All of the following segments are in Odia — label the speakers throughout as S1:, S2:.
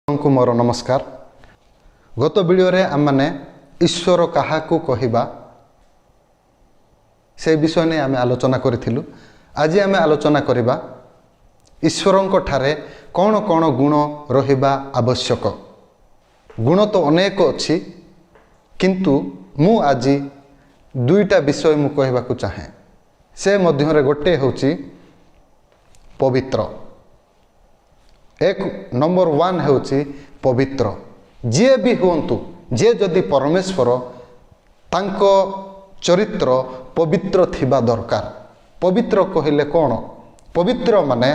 S1: को मोर नमस्कार। गत वीडियो रे आम माने ईश्वर कहा कहवा से विषय ने आम आलोचना करिथिलु। आज आम आलोचना करबा ईश्वरंक ठारे कौन कौन गुण रहिबा आवश्यक। गुण तो अनेक अच्छी किंतु मु आज दुईटा विषय मु कहबाकू चाहे। से मध्य गोटे होची पवित्र। एक नंबर 1 होची पवित्र। जे भी हुंतु जे जदि परमेश्वर तांको चरित्र पवित्र थिबा दरकार। पवित्र कहिले कौन? पवित्र माने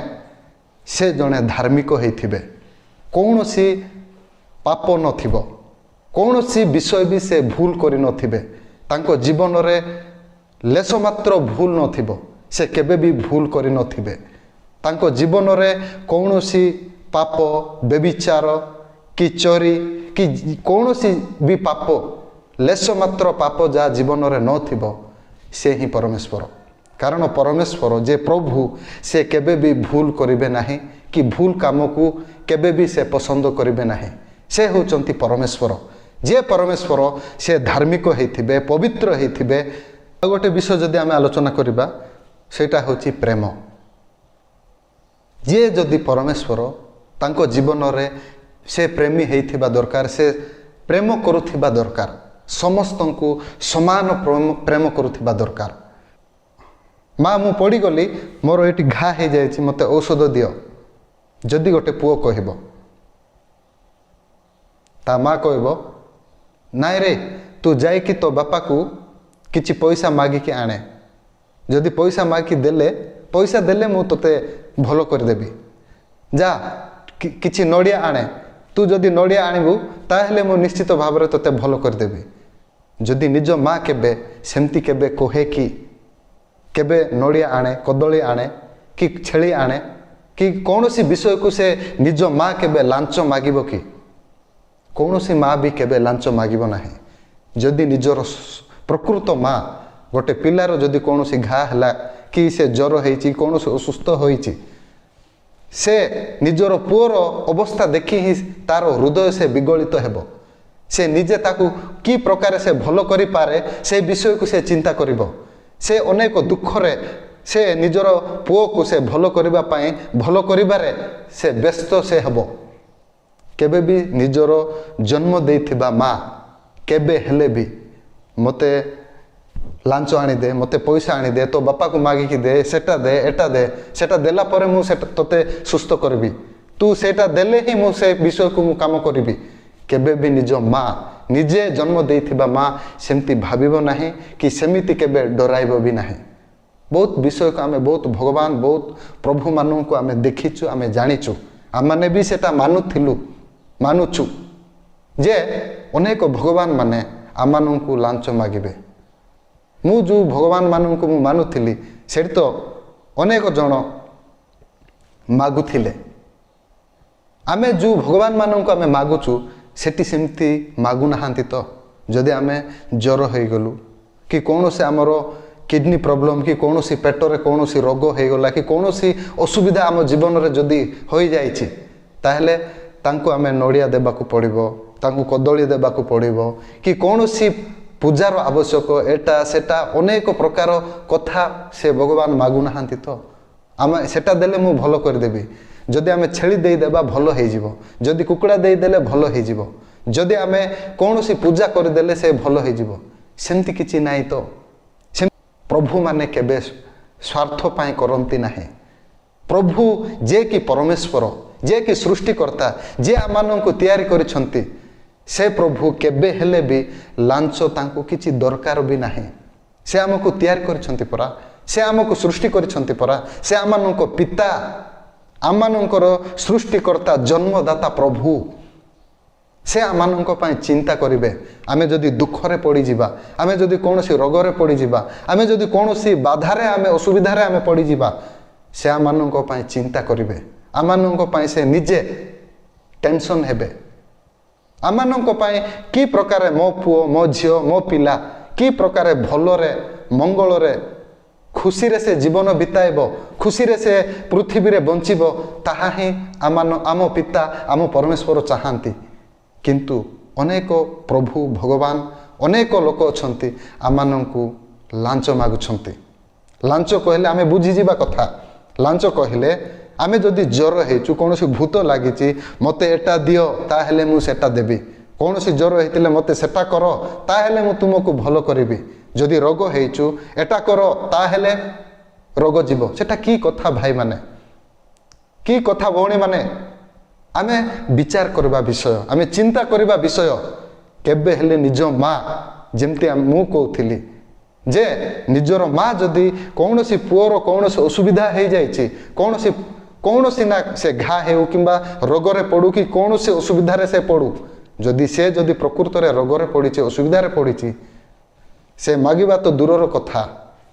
S1: से जने धार्मिक होइथिबे, कौनसी पाप नथिबो, कौनसी विषय भी से भूल करि नथिबे, तांको जीवन रे लेस मात्र भूल नथिबो, से केबे भी भूल करि नथिबे, तांको जीवन रे कौनसी पाप व्यभिचार कि चोरी कि कौनसी भी पाप लेस मात्र पाप जा जीवन रे नथिबो से ही परमेश्वर। कारण परमेश्वर जे प्रभु से केबे भी भूल करिबे नाही कि भूल काम को केबे भी से पसंद करिबे नाही। से होचंती परमेश्वर। जे परमेश्वर से धार्मिक होइथिबे, पवित्र होइथिबे। गोटे विषय जदि आम आलोचना करिबा सेटा होची प्रेम। जे जदि परमेश्वर तांको जीवन रे से प्रेमी होइथिबा दरकार, से प्रेम करुथिबा दरकार, समस्तंकु समान प्रेम करुथिबा दरकार। माँ मु पड़ी गली मोर एटी घा हो जाए मते औषध दियो जदि गोटे पुओ कहबो ता माँ कहबो नाई रे तू जाई कि तो बापा को किछि पैसा मागिकी आने, जदि पैसा मागिकी देले पैसा देले मु तोते भलो कर देबी, जा किछि नड़िया आने, तू जदि नड़िया आनिबू ताहेले मु निश्चित भाव रे तोते भलो कर देबी। जदि निज माँ केबे सेमती केबे कहे कि केबे नड़िया आने, कदली आने कि छेली आने कि कौनसी विषय को से निज माँ केबे लांच मागिबो कि? कौनसी माँ भी केबे लांच मागिबो नाही। जदि निजर प्रकृत माँ गोटे पिलार जदि कौनसी घा हला कि से ज्वर होइछि, कौनसी असुस्थ होइछि, से निजर पुअर अवस्था देखि ही तार हृदय से विगलित हेबो। से निजे ताकू कि प्रकार से भलो करि पारे से विषय को से चिंता करिबो। से अनेक दुख रे से निजर पुओ को से भलो करिबा पाए भलो करिबारे से व्यस्त से हेबो। केबे भी निजर जन्म देइथिबा माँ केबे हेले भी मते लांच आनी दे, मते पैसा आनी दे, तो बापा को मागिकी दे, सेटा दे, एटा दे, सेटा देला परे मु सेटा तोते सुस्थ करबी, तू सेटा देले ही मु से विषय को मु काम करबी। केबे भी निज माँ निजे जन्म देइथिबा माँ सेमती भाबिबो नाही कि सेमिति केबे डराइबो भी नाही। बहुत विषय को आमे बहुत भगवान बहुत प्रभु मानु को आमे देखिछु, आमे जानिछु, आम माने भी सेटा मानुथिलु मानुछु जे अनेक भगवान माने आमानु को लांच मागिबे। मु जो भगवान मानु को मु मानुथिली सेठी तो अनेक जन मागुथिले। आमे जो भगवान मानु को आमे मागुछु सेठी सेमती मागु नाहांती। तो जदि आमे ज्वर हो गलु कि कौन से आमर किडनी प्रॉब्लम कि कौन सी पेटरे कौन सी रोग हो गला कि कौन सी असुविधा आम जीवन रे जदि हो जाइछि ताहेले तांको आमे नड़िया देबाकू पड़िबो, तांको कदली देबाकू पड़िबो कि कौन सी पूजार आवश्यक एटा सेटा अनेक प्रकार कथा से भगवान मागु नाहांती। तो आमे सेटा देले मु भलो कर देबी, जदि आमे छेली देई देबा भलो हे जिवो, जदि कुकुड़ा देई देले भलो हे जिवो, जदि आमे कौनसी पूजा कर देले से भलो हे जिवो। सेमती किछि नाही। तो प्रभु माने केबे स्वार्थ पाई करंती नाही। प्रभु जे कि परमेश्वर, जे कि सृष्टिकर्ता, जे आमानंकु तैयारी करिसंती, से प्रभु केबे हेले भी लांच तांको किछि दरकार भी नाही। से आमको तैयारी करिसंती परा, से आमको सृष्टि करिसंती परा, से आमानंको पिता, आमानंकर सृष्टिकर्ता जन्मदाता प्रभु। से आमानंको पाई चिंता करिवे। आमे जदि दुख रे पड़ी जिबा, आमे जदि कोनोसी रोग रे पड़ी जिबा, आमे जदि कोनोसी बाधा रे आमे असुविधा रे आमे पड़ी जिबा, से आमानंको पाई चिंता करिवे। आमानंको पाई से निजे टेंशन हेबे। आमानंको पाई कि प्रकार मो पुओ मो झियो मो पिला कि प्रकार भलो रे मंगल रे ଖୁସିରେ ସେ ଜୀବନ ବିତାଇବ, ଖୁସିରେ ସେ ପୃଥିବୀରେ ବଞ୍ଚିବ, ତାହା ହିଁ ଆମ ପିତା ଆମ ପରମେଶ୍ୱର ଚାହାନ୍ତି। କିନ୍ତୁ ଅନେକ ପ୍ରଭୁ ଭଗବାନ ଅନେକ ଲୋକ ଅଛନ୍ତି ଆମମାନଙ୍କୁ ଲାଞ୍ଚ ମାଗୁଛନ୍ତି। ଲାଞ୍ଚ କହିଲେ ଆମେ ବୁଝିଯିବା କଥା। ଲାଞ୍ଚ କହିଲେ ଆମେ ଯଦି ଜ୍ୱର ହେଇଛୁ, କୌଣସି ଭୂତ ଲାଗିଛି, ମୋତେ ଏଟା ଦିଅ ତାହେଲେ ମୁଁ ସେଟା ଦେବି, କୌଣସି ଜ୍ୱର ହେଇଥିଲେ ମୋତେ ସେଟା କର ତାହେଲେ ମୁଁ ତୁମକୁ ଭଲ କରିବି, ଯଦି ରୋଗ ହେଇଛୁ ଏଟା କର ତାହେଲେ ରୋଗ ଯିବ। ସେଟା କି କଥା ଭାଇମାନେ, କି କଥା ଭଉଣୀମାନେ? ଆମେ ବିଚାର କରିବା ବିଷୟ, ଆମେ ଚିନ୍ତା କରିବା ବିଷୟ। କେବେ ହେଲେ ନିଜ ମା, ଯେମିତି ମୁଁ କହୁଥିଲି ଯେ ନିଜର ମା ଯଦି କୌଣସି ପୁଅର କୌଣସି ଅସୁବିଧା ହେଇଯାଇଛି, କୌଣସି ନା ସେ ଘା ହେଉ କିମ୍ବା ରୋଗରେ ପଡ଼ୁ କି କୌଣସି ଅସୁବିଧାରେ ସେ ପଡ଼ୁ, ଯଦି ପ୍ରକୃତରେ ରୋଗରେ ପଡ଼ିଛି, ଅସୁବିଧାରେ ପଡ଼ିଛି, ସେ ମାଗିବା ତ ଦୂରର କଥା,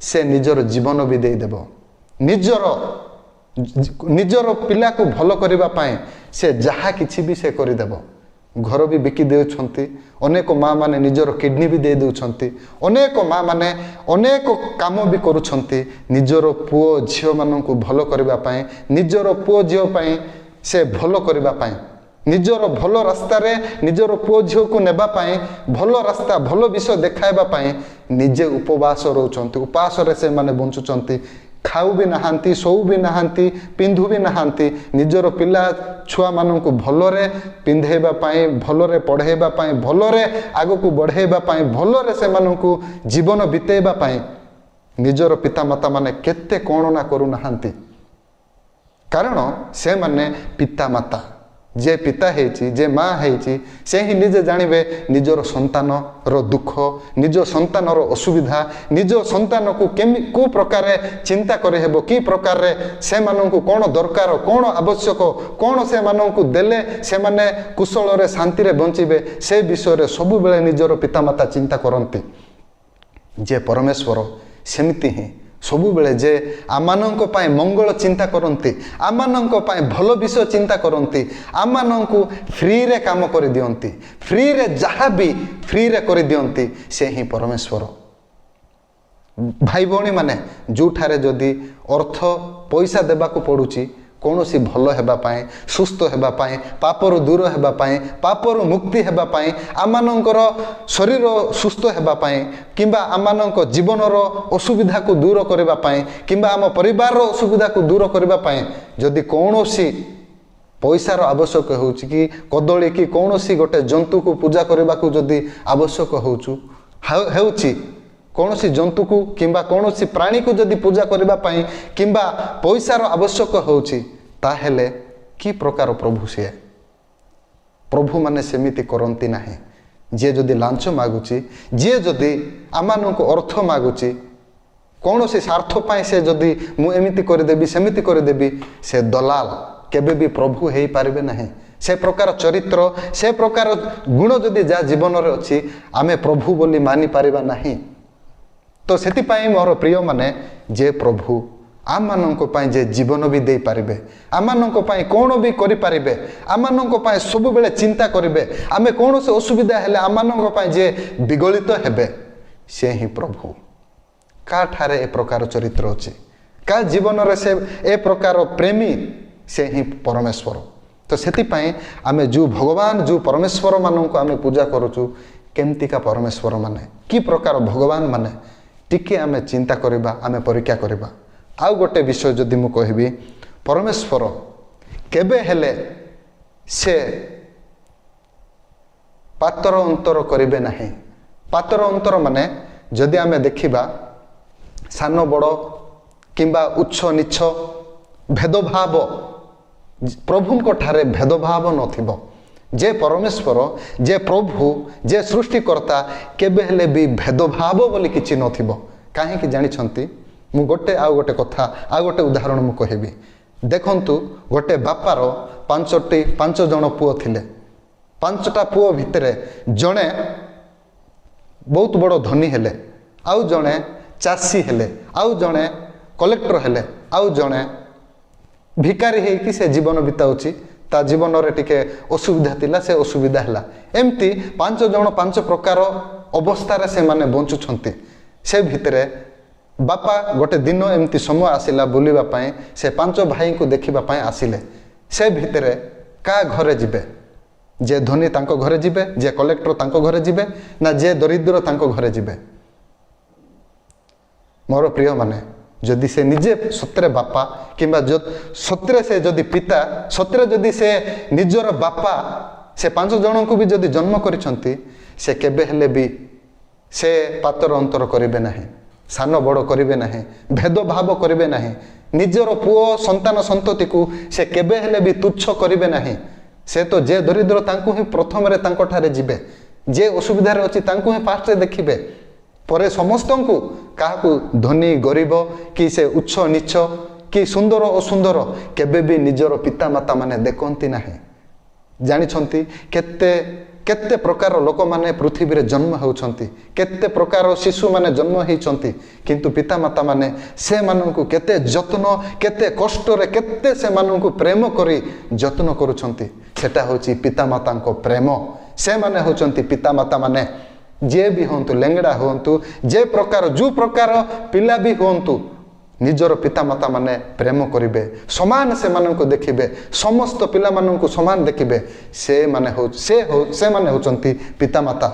S1: ସେ ନିଜର ଜୀବନ ବି ଦେଇଦେବ। ନିଜର ପିଲାକୁ ଭଲ କରିବା ପାଇଁ ସେ ଯାହା କିଛି ବି ସେ କରିଦେବ। ଘର ବି ବିକି ଦେଉଛନ୍ତି, ଅନେକ ମା ମାନେ ନିଜର କିଡ଼ନୀ ବି ଦେଇ ଦେଉଛନ୍ତି, ଅନେକ ମା ମାନେ ଅନେକ କାମ ବି କରୁଛନ୍ତି ନିଜର ପୁଅ ଝିଅମାନଙ୍କୁ ଭଲ କରିବା ପାଇଁ, ନିଜର ପୁଅ ଝିଅ ପାଇଁ ସେ ଭଲ କରିବା ପାଇଁ, ନିଜର ଭଲ ରାସ୍ତାରେ ନିଜର ପୁଅ ଝିଅକୁ ନେବା ପାଇଁ, ଭଲ ରାସ୍ତା ଭଲ ବିଷୟ ଦେଖାଇବା ପାଇଁ ନିଜେ ଉପବାସ ରହୁଛନ୍ତି। ଉପାସରେ ସେମାନେ ବଞ୍ଚୁଛନ୍ତି, ଖାଉ ବି ନାହାନ୍ତି, ଶୋଉ ବି ନାହାନ୍ତି, ପିନ୍ଧୁ ବି ନାହାନ୍ତି। ନିଜର ପିଲା ଛୁଆମାନଙ୍କୁ ଭଲରେ ପିନ୍ଧେଇବା ପାଇଁ, ଭଲରେ ପଢ଼େଇବା ପାଇଁ, ଭଲରେ ଆଗକୁ ବଢ଼େଇବା ପାଇଁ, ଭଲରେ ସେମାନଙ୍କୁ ଜୀବନ ବିତେଇବା ପାଇଁ ନିଜର ପିତାମାତାମାନେ କେତେ କ'ଣ ନା କରୁନାହାନ୍ତି। କାରଣ ସେମାନେ ପିତାମାତା, ଯେ ପିତା ହେଇଛି, ଯେ ମା ହେଇଛି, ସେ ହିଁ ନିଜେ ଜାଣିବେ ନିଜର ସନ୍ତାନର ଦୁଃଖ, ନିଜ ସନ୍ତାନର ଅସୁବିଧା, ନିଜ ସନ୍ତାନକୁ କେଉଁ ପ୍ରକାରେ ଚିନ୍ତା କରିହେବ, କି ପ୍ରକାରରେ ସେମାନଙ୍କୁ କ'ଣ ଦରକାର, କ'ଣ ଆବଶ୍ୟକ, କ'ଣ ସେମାନଙ୍କୁ ଦେଲେ ସେମାନେ କୁଶଳରେ ଶାନ୍ତିରେ ବଞ୍ଚିବେ, ସେ ବିଷୟରେ ସବୁବେଳେ ନିଜର ପିତାମାତା ଚିନ୍ତା କରନ୍ତି। ଯେ ପରମେଶ୍ୱର ସେମିତି ହିଁ ସବୁବେଳେ ଯେ ଆମମାନଙ୍କ ପାଇଁ ମଙ୍ଗଳ ଚିନ୍ତା କରନ୍ତି, ଆମମାନଙ୍କ ପାଇଁ ଭଲ ବିଷୟ ଚିନ୍ତା କରନ୍ତି, ଆମମାନଙ୍କୁ ଫ୍ରିରେ କାମ କରିଦିଅନ୍ତି, ଫ୍ରିରେ ଯାହା ବି ଫ୍ରିରେ କରିଦିଅନ୍ତି, ସେ ହିଁ ପରମେଶ୍ୱର। ଭାଇ ଭଉଣୀମାନେ, ଯେଉଁଠାରେ ଯଦି ଅର୍ଥ ପଇସା ଦେବାକୁ ପଡ଼ୁଛି କୌଣସି ଭଲ ହେବା ପାଇଁ, ସୁସ୍ଥ ହେବା ପାଇଁ, ପାପରୁ ଦୂର ହେବା ପାଇଁ, ପାପରୁ ମୁକ୍ତି ହେବା ପାଇଁ, ଆମମାନଙ୍କର ଶରୀର ସୁସ୍ଥ ହେବା ପାଇଁ, କିମ୍ବା ଆମମାନଙ୍କ ଜୀବନର ଅସୁବିଧାକୁ ଦୂର କରିବା ପାଇଁ, କିମ୍ବା ଆମ ପରିବାରର ଅସୁବିଧାକୁ ଦୂର କରିବା ପାଇଁ ଯଦି କୌଣସି ପଇସାର ଆବଶ୍ୟକ ହେଉଛି, କି କଦଳୀ କି କୌଣସି ଗୋଟେ ଜନ୍ତୁକୁ ପୂଜା କରିବାକୁ ଯଦି ଆବଶ୍ୟକ ହେଉଛି, କୌଣସି ଜନ୍ତୁକୁ କିମ୍ବା କୌଣସି ପ୍ରାଣୀକୁ ଯଦି ପୂଜା କରିବା ପାଇଁ କିମ୍ବା ପଇସାର ଆବଶ୍ୟକ ହେଉଛି, ତାହେଲେ କି ପ୍ରକାର ପ୍ରଭୁ ସିଏ? ପ୍ରଭୁମାନେ ସେମିତି କରନ୍ତି ନାହିଁ। ଯିଏ ଯଦି ଲାଞ୍ଚ ମାଗୁଛି, ଯିଏ ଯଦି ଆମମାନଙ୍କୁ ଅର୍ଥ ମାଗୁଛି, କୌଣସି ସ୍ୱାର୍ଥ ପାଇଁ ସେ ଯଦି ମୁଁ ଏମିତି କରିଦେବି, ସେମିତି କରିଦେବି, ସେ ଦଲାଲ କେବେ ବି ପ୍ରଭୁ ହେଇପାରିବେ ନାହିଁ। ସେ ପ୍ରକାର ଚରିତ୍ର, ସେ ପ୍ରକାର ଗୁଣ ଯଦି ଯାହା ଜୀବନରେ ଅଛି, ଆମେ ପ୍ରଭୁ ବୋଲି ମାନିପାରିବା ନାହିଁ। ତ ସେଥିପାଇଁ ମୋର ପ୍ରିୟମାନେ, ଯେ ପ୍ରଭୁ ଆମମାନଙ୍କ ପାଇଁ ଯେ ଜୀବନ ବି ଦେଇପାରିବେ, ଆମମାନଙ୍କ ପାଇଁ କ'ଣ ବି କରିପାରିବେ, ଆମମାନଙ୍କ ପାଇଁ ସବୁବେଳେ ଚିନ୍ତା କରିବେ, ଆମେ କୌଣସି ଅସୁବିଧା ହେଲେ ଆମମାନଙ୍କ ପାଇଁ ଯେ ବିଗଳିତ ହେବେ, ସେ ହିଁ ପ୍ରଭୁ। କାହାଠାରେ ଏ ପ୍ରକାର ଚରିତ୍ର ଅଛି? କାହା ଜୀବନରେ ସେ ଏ ପ୍ରକାର ପ୍ରେମୀ? ସେ ହିଁ ପରମେଶ୍ୱର। ତ ସେଥିପାଇଁ ଆମେ ଯେଉଁ ଭଗବାନ, ଯେଉଁ ପରମେଶ୍ୱରମାନଙ୍କୁ ଆମେ ପୂଜା କରୁଛୁ, କେମିତିକା ପରମେଶ୍ୱର ମାନେ, କି ପ୍ରକାର ଭଗବାନ ମାନେ, ଟିକେ ଆମେ ଚିନ୍ତା କରିବା, ଆମେ ପରୀକ୍ଷା କରିବା। ଆଉ ଗୋଟେ ବିଷୟ ଯଦି ମୁଁ କହିବି, ପରମେଶ୍ୱର କେବେ ହେଲେ ସେ ପାତର ଅନ୍ତର କରିବେ ନାହିଁ। ପାତର ଅନ୍ତର ମାନେ ଯଦି ଆମେ ଦେଖିବା, ସାନ ବଡ଼ କିମ୍ବା ଉଚ୍ଚ ନିଚ୍ଚ ଭେଦଭାବ, ପ୍ରଭୁଙ୍କ ଠାରେ ଭେଦଭାବ ନଥିବ। ଯେ ପରମେଶ୍ୱର, ଯେ ପ୍ରଭୁ, ଯେ ସୃଷ୍ଟିକର୍ତ୍ତା, କେବେ ହେଲେ ବି ଭେଦଭାବ ବୋଲି କିଛି ନଥିବ। କାହିଁକି ଜାଣିଛନ୍ତି? ମୁଁ ଆଉ ଗୋଟେ କଥା, ଆଉ ଗୋଟେ ଉଦାହରଣ ମୁଁ କହିବି। ଦେଖନ୍ତୁ, ଗୋଟେ ବାପାର 5 ଜଣ ପୁଅ ଥିଲେ। 5ଟା ପୁଅ ଭିତରେ ଜଣେ ବହୁତ ବଡ଼ ଧନୀ ହେଲେ, ଆଉ ଜଣେ ଚାଷୀ ହେଲେ, ଆଉ ଜଣେ କଲେକ୍ଟର ହେଲେ, ଆଉ ଜଣେ ଭିକାରୀ ହେଇକି ସେ ଜୀବନ ବିତାଉଛି। ତା ଜୀବନରେ ଟିକେ ଅସୁବିଧା ଥିଲା, ସେ ଅସୁବିଧା ହେଲା। ଏମିତି 5 ଜଣ 5 ପ୍ରକାର ଅବସ୍ଥାରେ ସେମାନେ ବଞ୍ଚୁଛନ୍ତି। ସେ ଭିତରେ ବାପା ଗୋଟେ ଦିନ ଏମିତି ସମୟ ଆସିଲା ବୁଲିବା ପାଇଁ, ସେ 5 ଭାଇଙ୍କୁ ଦେଖିବା ପାଇଁ ଆସିଲେ। ସେ ଭିତରେ କାହା ଘରେ ଯିବେ? ଯେ ଧନୀ ତାଙ୍କ ଘରେ ଯିବେ, ଯେ କଲେକ୍ଟର ତାଙ୍କ ଘରେ ଯିବେ, ନା ଯେ ଦରିଦ୍ର ତାଙ୍କ ଘରେ ଯିବେ? ମୋର ପ୍ରିୟମାନେ, ଯଦି ସେ ନିଜେ ସତରେ ବାପା କିମ୍ବା ସତରେ ସେ ଯଦି ପିତା, ସତରେ ଯଦି ସେ ନିଜର ବାପା ସେ 5 ଜଣଙ୍କୁ ବି ଯଦି ଜନ୍ମ କରିଛନ୍ତି, ସେ କେବେ ହେଲେ ବି ସେ ପାତର ଅନ୍ତର କରିବେ ନାହିଁ, ସାନ ବଡ଼ କରିବେ ନାହିଁ, ଭେଦଭାବ କରିବେ ନାହିଁ। ନିଜର ପୁଅ ସନ୍ତାନ ସନ୍ତତିକୁ ସେ କେବେ ହେଲେ ବି ତୁଚ୍ଛ କରିବେ ନାହିଁ। ସେ ତ ଯେ ଦରିଦ୍ର ତାଙ୍କୁ ହିଁ ପ୍ରଥମରେ ତାଙ୍କଠାରେ ଯିବେ, ଯେ ଅସୁବିଧାରେ ଅଛି ତାଙ୍କୁ ହିଁ ଫାଷ୍ଟରେ ଦେଖିବେ, ପରେ ସମସ୍ତଙ୍କୁ, କାହାକୁ ଧନୀ ଗରିବ କି ସେ ଉଚ୍ଚ ନିଚ୍ଚ କି ସୁନ୍ଦର ଅସୁନ୍ଦର କେବେ ବି ନିଜର ପିତାମାତା ମାନେ ଦେଖନ୍ତି ନାହିଁ। ଜାଣିଛନ୍ତି କେତେ କେତେ ପ୍ରକାର ଲୋକମାନେ ପୃଥିବୀରେ ଜନ୍ମ ହେଉଛନ୍ତି, କେତେ ପ୍ରକାର ଶିଶୁମାନେ ଜନ୍ମ ହେଇଛନ୍ତି, କିନ୍ତୁ ପିତାମାତା ମାନେ ସେମାନଙ୍କୁ କେତେ ଯତ୍ନ, କେତେ କଷ୍ଟରେ, କେତେ ସେମାନଙ୍କୁ ପ୍ରେମ କରି ଯତ୍ନ କରୁଛନ୍ତି। ସେଟା ହେଉଛି ପିତାମାତାଙ୍କ ପ୍ରେମ। ସେମାନେ ହେଉଛନ୍ତି ପିତାମାତା ମାନେ। ଯିଏ ବି ହୁଅନ୍ତୁ, ଲେଙ୍ଗଡ଼ା ହୁଅନ୍ତୁ, ଯେଉଁ ପ୍ରକାର ପିଲା ବି ହୁଅନ୍ତୁ, ନିଜର ପିତାମାତା ମାନେ ପ୍ରେମ କରିବେ, ସମାନ ସେମାନଙ୍କୁ ଦେଖିବେ, ସମସ୍ତ ପିଲାମାନଙ୍କୁ ସମାନ ଦେଖିବେ। ସେମାନେ ହେଉଛନ୍ତି ପିତାମାତା।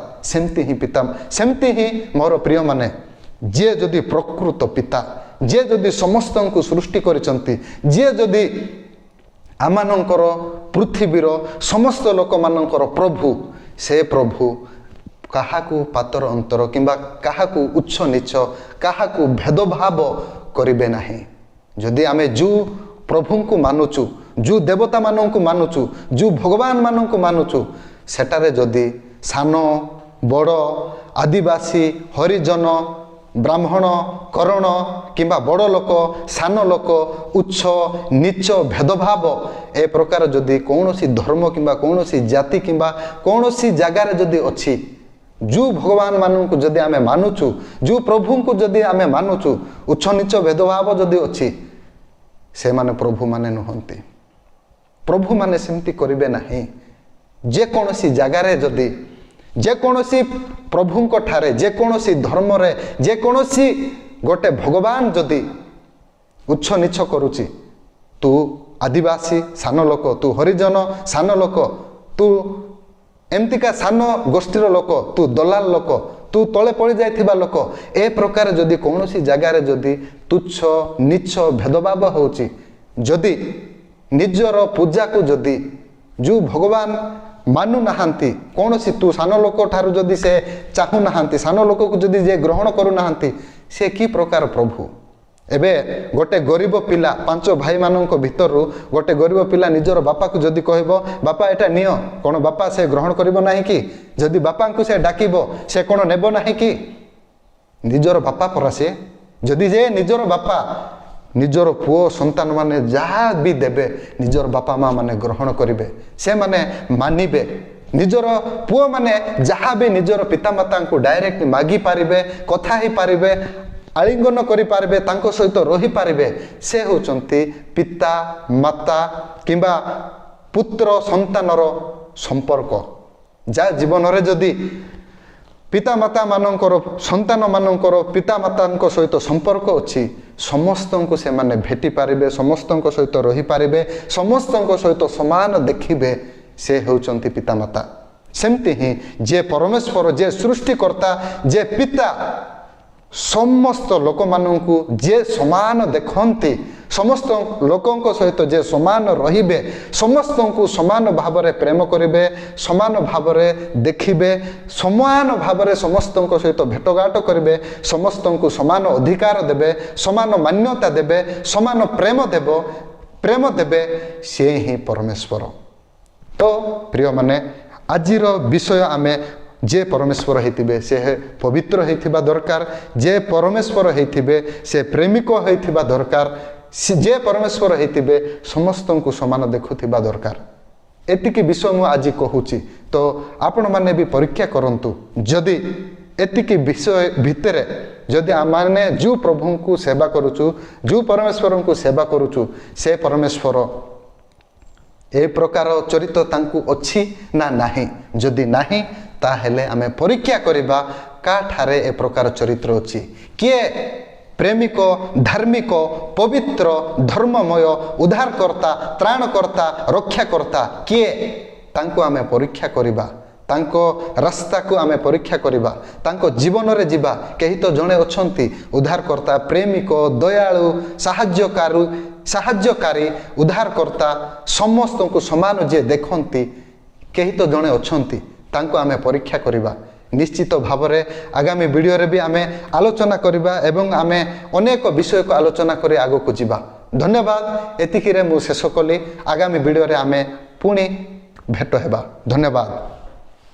S1: ସେମିତି ହିଁ ମୋର ପ୍ରିୟମାନେ, ଯିଏ ଯଦି ପ୍ରକୃତ ପିତା, ଯିଏ ଯଦି ସମସ୍ତଙ୍କୁ ସୃଷ୍ଟି କରିଛନ୍ତି, ଯିଏ ଯଦି ଆମମାନଙ୍କର ପୃଥିବୀର ସମସ୍ତ ଲୋକମାନଙ୍କର ପ୍ରଭୁ, ସେ ପ୍ରଭୁ କାହାକୁ ପାତର ଅନ୍ତର କିମ୍ବା କାହାକୁ ଉଚ୍ଚ ନିଚ୍ଚ, କାହାକୁ ଭେଦଭାବ କରିବେ ନାହିଁ। ଯଦି ଆମେ ଯେଉଁ ପ୍ରଭୁଙ୍କୁ ମାନୁଛୁ, ଯେଉଁ ଦେବତାମାନଙ୍କୁ ମାନୁଛୁ, ଯେଉଁ ଭଗବାନମାନଙ୍କୁ ମାନୁଛୁ, ସେଠାରେ ଯଦି ସାନ ବଡ଼, ଆଦିବାସୀ, ହରିଜନ, ବ୍ରାହ୍ମଣ, କରଣ କିମ୍ବା ବଡ଼ ଲୋକ, ସାନ ଲୋକ, ଉଚ୍ଚ ନିଚ୍ଚ ଭେଦଭାବ ଏ ପ୍ରକାର ଯଦି କୌଣସି ଧର୍ମ କିମ୍ବା କୌଣସି ଜାତି କିମ୍ବା କୌଣସି ଜାଗାରେ ଯଦି ଅଛି, ଯେଉଁ ଭଗବାନମାନଙ୍କୁ ଯଦି ଆମେ ମାନୁଛୁ, ଯେଉଁ ପ୍ରଭୁଙ୍କୁ ଯଦି ଆମେ ମାନୁଛୁ, ଉଚ୍ଚ ନିଚ୍ଚ ଭେଦଭାବ ଯଦି ଅଛି, ସେମାନେ ପ୍ରଭୁମାନେ ନୁହନ୍ତି। ପ୍ରଭୁମାନେ ସେମିତି କରିବେ ନାହିଁ। ଯେକୌଣସି ଜାଗାରେ ଯଦି, ଯେକୌଣସି ପ୍ରଭୁଙ୍କ ଠାରେ, ଯେକୌଣସି ଧର୍ମରେ, ଯେକୌଣସି ଗୋଟେ ଭଗବାନ ଯଦି ଉଚ୍ଚ ନିଚ୍ଚ କରୁଛି, ତୁ ଆଦିବାସୀ ସାନ ଲୋକ, ତୁ ହରିଜନ ସାନ ଲୋକ, ତୁ ଏମିତିକା ସାନ ଗୋଷ୍ଠୀର ଲୋକ, ତୁ ଦଲାଲ ଲୋକ, ତୁ ତଳେ ପଡ଼ି ଯାଇଥିବା ଲୋକ, ଏ ପ୍ରକାର ଯଦି କୌଣସି ଜାଗାରେ ଯଦି ତୁଚ୍ଛ ନିଚ୍ଚ ଭେଦଭାବ ହେଉଛି, ଯଦି ନିଜର ପୂଜାକୁ ଯଦି ଯେଉଁ ଭଗବାନ ମାନୁନାହାନ୍ତି, କୌଣସି ତୁ ସାନ ଲୋକ ଠାରୁ ଯଦି ସେ ଚାହୁଁନାହାନ୍ତି, ସାନ ଲୋକକୁ ଯଦି ଯେ ଗ୍ରହଣ କରୁନାହାନ୍ତି, ସେ କି ପ୍ରକାର ପ୍ରଭୁ? ଏବେ ଗୋଟେ ଗରିବ ପିଲା, 5 ଭାଇମାନଙ୍କ ଭିତରୁ ଗୋଟେ ଗରିବ ପିଲା ନିଜର ବାପାକୁ ଯଦି କହିବ, ବାପା ଏଟା ନିଅ, କ'ଣ ବାପା ସେ ଗ୍ରହଣ କରିବ ନାହିଁ କି? ଯଦି ବାପାଙ୍କୁ ସେ ଡାକିବ, ସେ କ'ଣ ନେବ ନାହିଁ କି? ନିଜର ବାପା ପରା ସେ। ଯଦି ଯେ ନିଜର ବାପା, ନିଜର ପୁଅ ସନ୍ତାନମାନେ ଯାହା ବି ଦେବେ, ନିଜର ବାପା ମା ମାନେ ଗ୍ରହଣ କରିବେ, ସେମାନେ ମାନିବେ। ନିଜର ପୁଅମାନେ ଯାହା ବି ନିଜର ପିତାମାତାଙ୍କୁ ଡାଇରେକ୍ଟ ମାଗିପାରିବେ, କଥା ହେଇପାରିବେ, ଆଳିଙ୍ଗନ କରିପାରିବେ, ତାଙ୍କ ସହିତ ରହିପାରିବେ। ସେ ହେଉଛନ୍ତି ପିତା ମାତା କିମ୍ବା ପୁତ୍ର ସନ୍ତାନର ସମ୍ପର୍କ। ଯାହା ଜୀବନରେ ଯଦି ପିତାମାତାମାନଙ୍କର, ସନ୍ତାନମାନଙ୍କର ପିତାମାତାଙ୍କ ସହିତ ସମ୍ପର୍କ ଅଛି, ସମସ୍ତଙ୍କୁ ସେମାନେ ଭେଟି ପାରିବେ, ସମସ୍ତଙ୍କ ସହିତ ରହିପାରିବେ, ସମସ୍ତଙ୍କ ସହିତ ସମାନ ଦେଖିବେ। ସେ ହେଉଛନ୍ତି ପିତାମାତା। ସେମିତି ହିଁ ଯେ ପରମେଶ୍ୱର, ଯେ ସୃଷ୍ଟିକର୍ତ୍ତା, ଯେ ପିତା, ସମସ୍ତ ଲୋକମାନଙ୍କୁ ଯେ ସମାନ ଦେଖନ୍ତି, ସମସ୍ତ ଲୋକଙ୍କ ସହିତ ଯେ ସମାନ ରହିବେ, ସମସ୍ତଙ୍କୁ ସମାନ ଭାବରେ ପ୍ରେମ କରିବେ, ସମାନ ଭାବରେ ଦେଖିବେ, ସମାନ ଭାବରେ ସମସ୍ତଙ୍କ ସହିତ ଭେଟଘାଟ କରିବେ, ସମସ୍ତଙ୍କୁ ସମାନ ଅଧିକାର ଦେବେ, ସମାନ ମାନ୍ୟତା ଦେବେ, ସମାନ ପ୍ରେମ ଦେବେ, ସେ ହିଁ ପରମେଶ୍ୱର। ତ ପ୍ରିୟମାନେ, ଆଜିର ବିଷୟ ଆମେ ଯେ ପରମେଶ୍ୱର ହେଇଥିବେ ସେ ପବିତ୍ର ହେଇଥିବା ଦରକାର, ଯେ ପରମେଶ୍ୱର ହେଇଥିବେ ସେ ପ୍ରେମିକ ହେଇଥିବା ଦରକାର, ଯେ ପରମେଶ୍ୱର ହେଇଥିବେ ସମସ୍ତଙ୍କୁ ସମାନ ଦେଖୁଥିବା ଦରକାର। ଏତିକି ବିଷୟ ମୁଁ ଆଜି କହୁଛି। ତ ଆପଣମାନେ ବି ପରୀକ୍ଷା କରନ୍ତୁ, ଯଦି ଏତିକି ବିଷୟ ଭିତରେ ଯଦି ଆମମାନେ ଯେଉଁ ପ୍ରଭୁଙ୍କୁ ସେବା କରୁଛୁ, ଯେଉଁ ପରମେଶ୍ୱରଙ୍କୁ ସେବା କରୁଛୁ, ସେ ପରମେଶ୍ୱର ଏ ପ୍ରକାର ଚରିତ୍ର ତାଙ୍କୁ ଅଛି ନା ନାହିଁ। ଯଦି ନାହିଁ, ତାହେଲେ ଆମେ ପରୀକ୍ଷା କରିବା କାଠାରେ ଏ ପ୍ରକାର ଚରିତ୍ର ଅଛି, କିଏ ପ୍ରେମିକ ଧାର୍ମିକ ପବିତ୍ର ଧର୍ମମୟ ଉଦ୍ଧାରକର୍ତ୍ତା ତ୍ରାଣକର୍ତ୍ତା ରକ୍ଷାକର୍ତ୍ତା କିଏ ତାଙ୍କୁ ଆମେ ପରୀକ୍ଷା କରିବା ତାଙ୍କ ରାସ୍ତାକୁ ଆମେ ପରୀକ୍ଷା କରିବା ତାଙ୍କ ଜୀବନରେ ଯିବା କେହି ତ ଜଣେ ଅଛନ୍ତି ଉଦ୍ଧାରକର୍ତ୍ତା ପ୍ରେମିକ ଦୟାଳୁ ସାହାଯ୍ୟକାରୀ ଉଦ୍ଧାରକର୍ତ୍ତା ସମସ୍ତଙ୍କୁ ସମାନ ଯିଏ ଦେଖନ୍ତି କେହି ତ ଜଣେ ଅଛନ୍ତି ତାଙ୍କୁ ଆମେ ପରୀକ୍ଷା କରିବା ନିଶ୍ଚିତ ଭାବରେ ଆଗାମୀ ଭିଡ଼ିଓରେ ବି ଆମେ ଆଲୋଚନା କରିବା ଏବଂ ଆମେ ଅନେକ ବିଷୟକୁ ଆଲୋଚନା କରି ଆଗକୁ ଯିବା ଧନ୍ୟବାଦ ଏତିକିରେ ମୁଁ ଶେଷ କଲି ଆଗାମୀ ଭିଡ଼ିଓରେ ଆମେ ପୁଣି ଭେଟ ହେବା ଧନ୍ୟବାଦ।